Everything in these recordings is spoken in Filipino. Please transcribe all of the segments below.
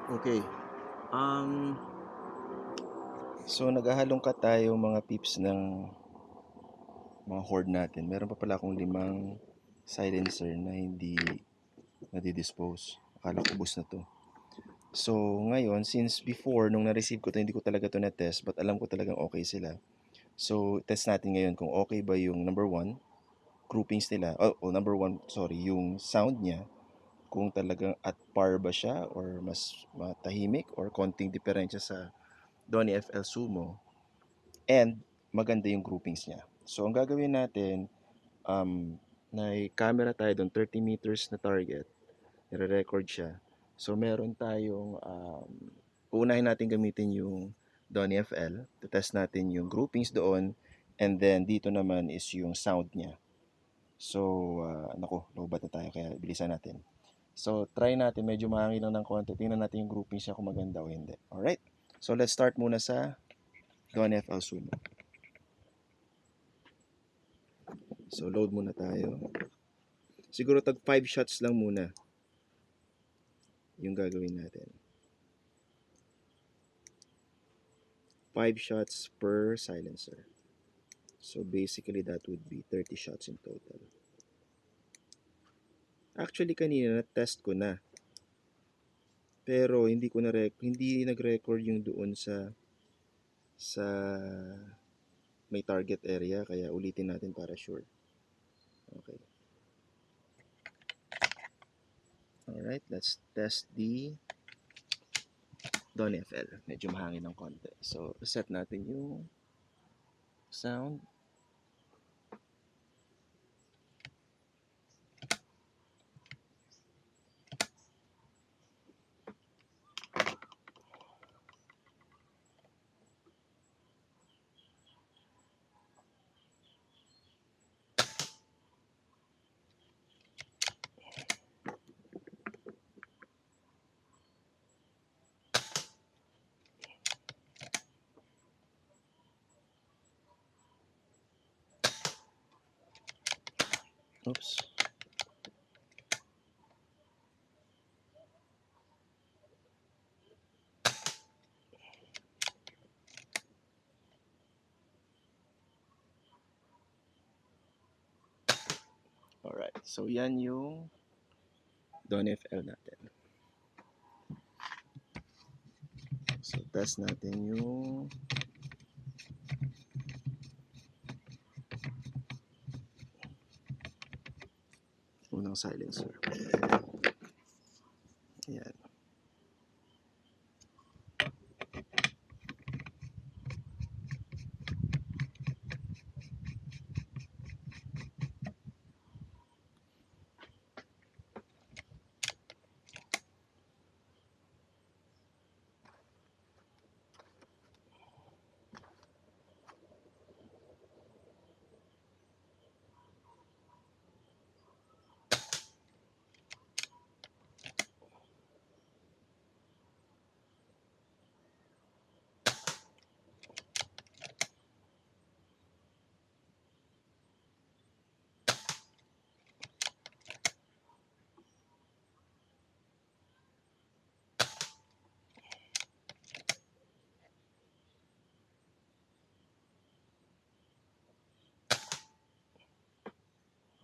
Okay. Um, so naghahalongkat tayo mga pips ng mga hoard natin. Meron pa pala akong 5 silencer na hindi nadi-dispose. Akala ko ubos na to. So ngayon, since before, nung na-receive ko to, hindi ko talaga to na-test, but alam ko talagang okay sila. So test natin ngayon kung okay ba yung number one, groupings nila. Number one, sorry, yung sound niya. Kung talagang at par ba siya or mas matahimik or konting diferensya sa Donny FL Sumo. And maganda yung groupings niya. So ang gagawin natin, may camera tayo doon, 30 meters na target, nire-record siya. So meron tayong, uunahin natin gamitin yung Donny FL, to test natin yung groupings doon, and then dito naman is yung sound niya. So, naku, lowbat na tayo kaya bilisan natin. So, try natin, medyo mahangin lang ng konti. Tingnan natin yung groupings niya kung maganda o hindi. Alright? So, let's start muna sa Donny FL Sumo. So, load muna tayo. Siguro tag 5 shots lang muna yung gagawin natin. 5 shots per silencer. So, basically, that would be 30 shots in total. Actually, kanina na-test ko na. Pero, hindi nag-record yung doon sa may target area. Kaya, ulitin natin para sure. Okay. Alright, let's test the Donny FL. Medyo mahangin ng konti. So, reset natin yung sound. Oops. Alright, so yan yung Donny FL natin. So, test natin yung unang silencer. Ayan.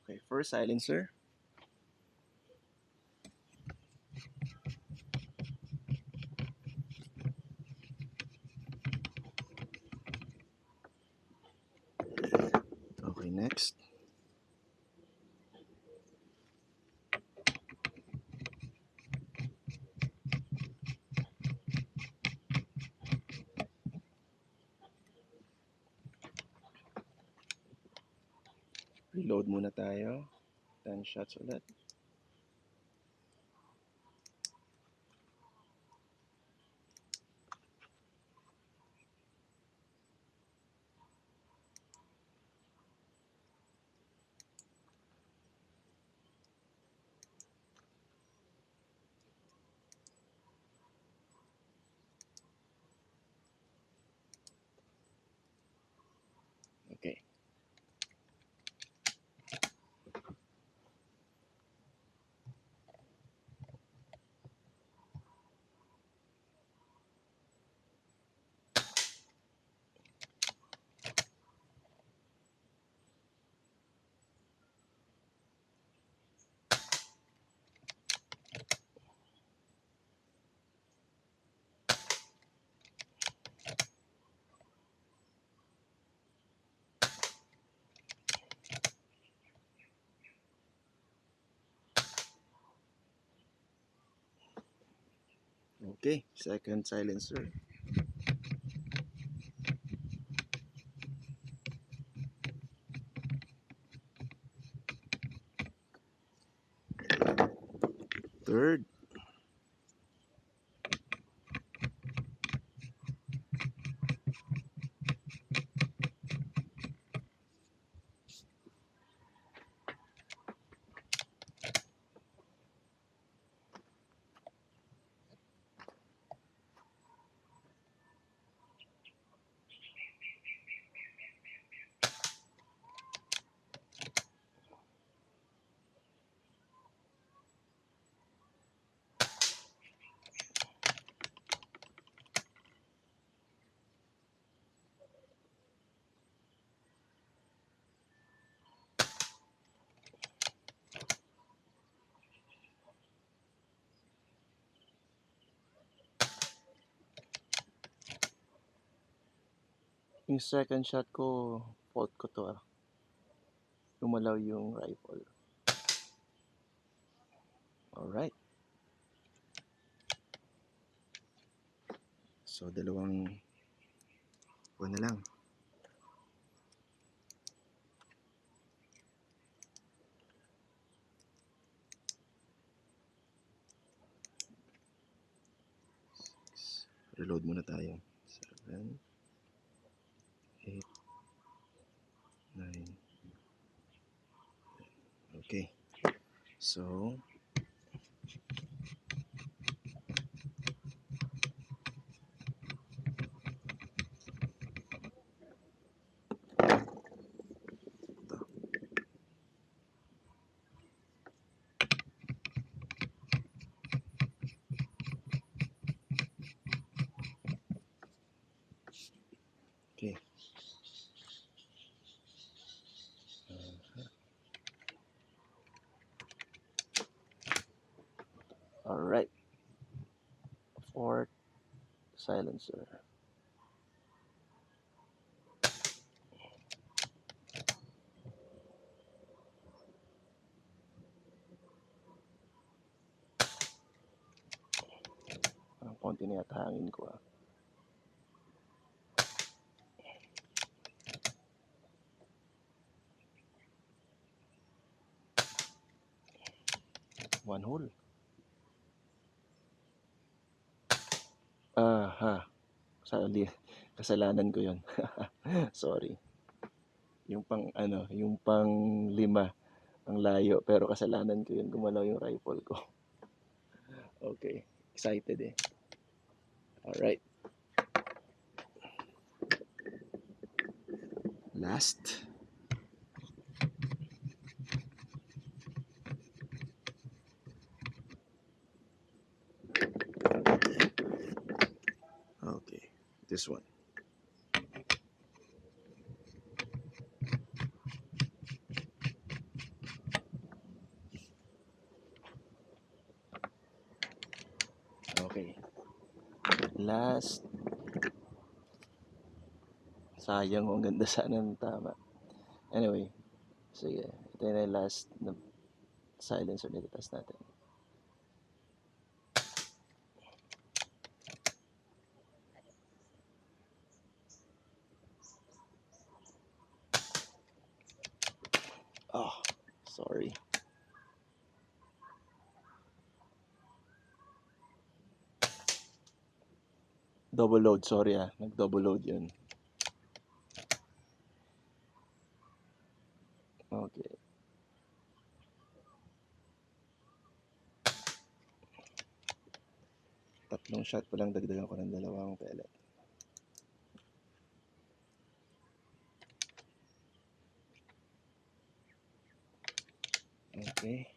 Okay, first silencer. Okay, next. Reload muna tayo. 10 shots ulit. Okay. Okay, second silencer. Third. Yung second shot ko, fault ko to ah. Lumalaw yung rifle. Alright. So, dalawang buwan na lang. Reload muna tayo. 7, 8, 9. Okay. So, ito. Okay. Alright. Fourth silencer. Konti na yata hangin ko ah. One hole. Aha. Kasalanan ko yon. Sorry. Yung pang 5 ang layo pero kasalanan ko yun, gumalaw yung rifle ko. Okay, excited eh. Alright. Last. Okay, this one. Okay. Last. Sayang, ang ganda sana ng tama. Anyway, sige. Ito na yung last na silencer na test natin. Oh, sorry. Double load, sorry ah. Nag-double load yun. Okay. Tatlong shot pa lang, dagdagan ko ng 2 pellet. Okay.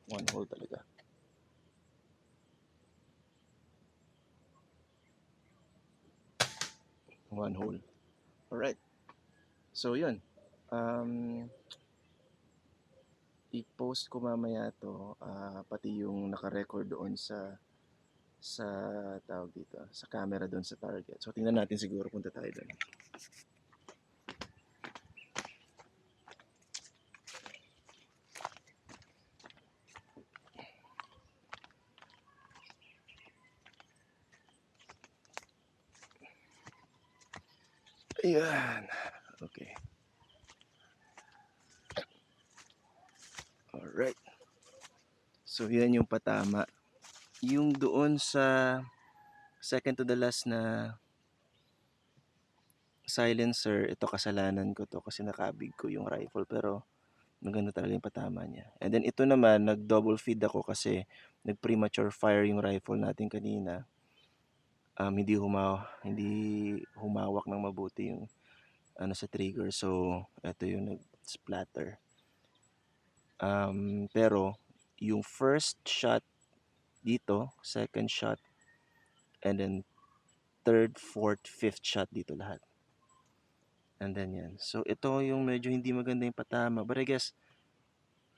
One hole talaga. One hole. Alright. So, yun. I-post ko mamaya to, pati yung naka-record doon sa tawag dito, sa camera doon sa target. So, tingnan natin siguro, punta tayo doon. Ayan. Okay. Alright. So, yan yung patama. Yung doon sa second to the last na silencer, ito kasalanan ko to kasi nakabig ko yung rifle pero maganda talaga yung patama niya. And then ito naman, nag-double feed ako kasi nag-premature fire yung rifle natin kanina. Hindi humawak ng mabuti yung ano sa trigger. So, ito yung nag-splatter. Pero yung first shot dito, second shot, and then third, fourth, fifth shot dito lahat. And then yan. So, ito yung medyo hindi maganda yung patama. But I guess,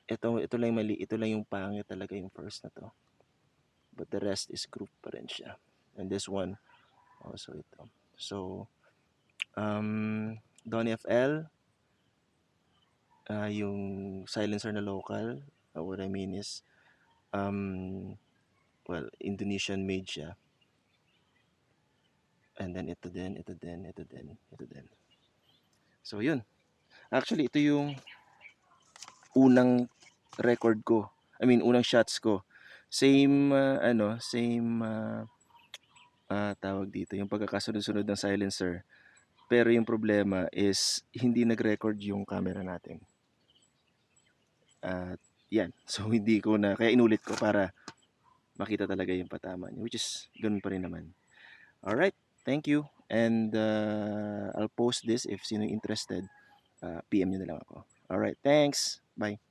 ito lang yung mali. Ito lang yung pangit talaga yung first na to. But the rest is group pa rin siya. And this one, also ito. So, Donnie FL, yung silencer na local. What I mean is, well, Indonesian made siya. And then ito din, ito din, ito din, ito din. So, yun. Actually, ito yung unang record ko. I mean, unang shots ko. Same, tawag dito, yung pagkakasunod-sunod ng silencer. Pero yung problema is, hindi nag-record yung camera natin. At, yan. So, hindi ko na, kaya inulit ko para makita talaga yung patama niya. Which is, ganun pa rin naman. Alright, thank you. And, I'll post this if sino interested. PM nyo na lang ako. Alright, thanks. Bye.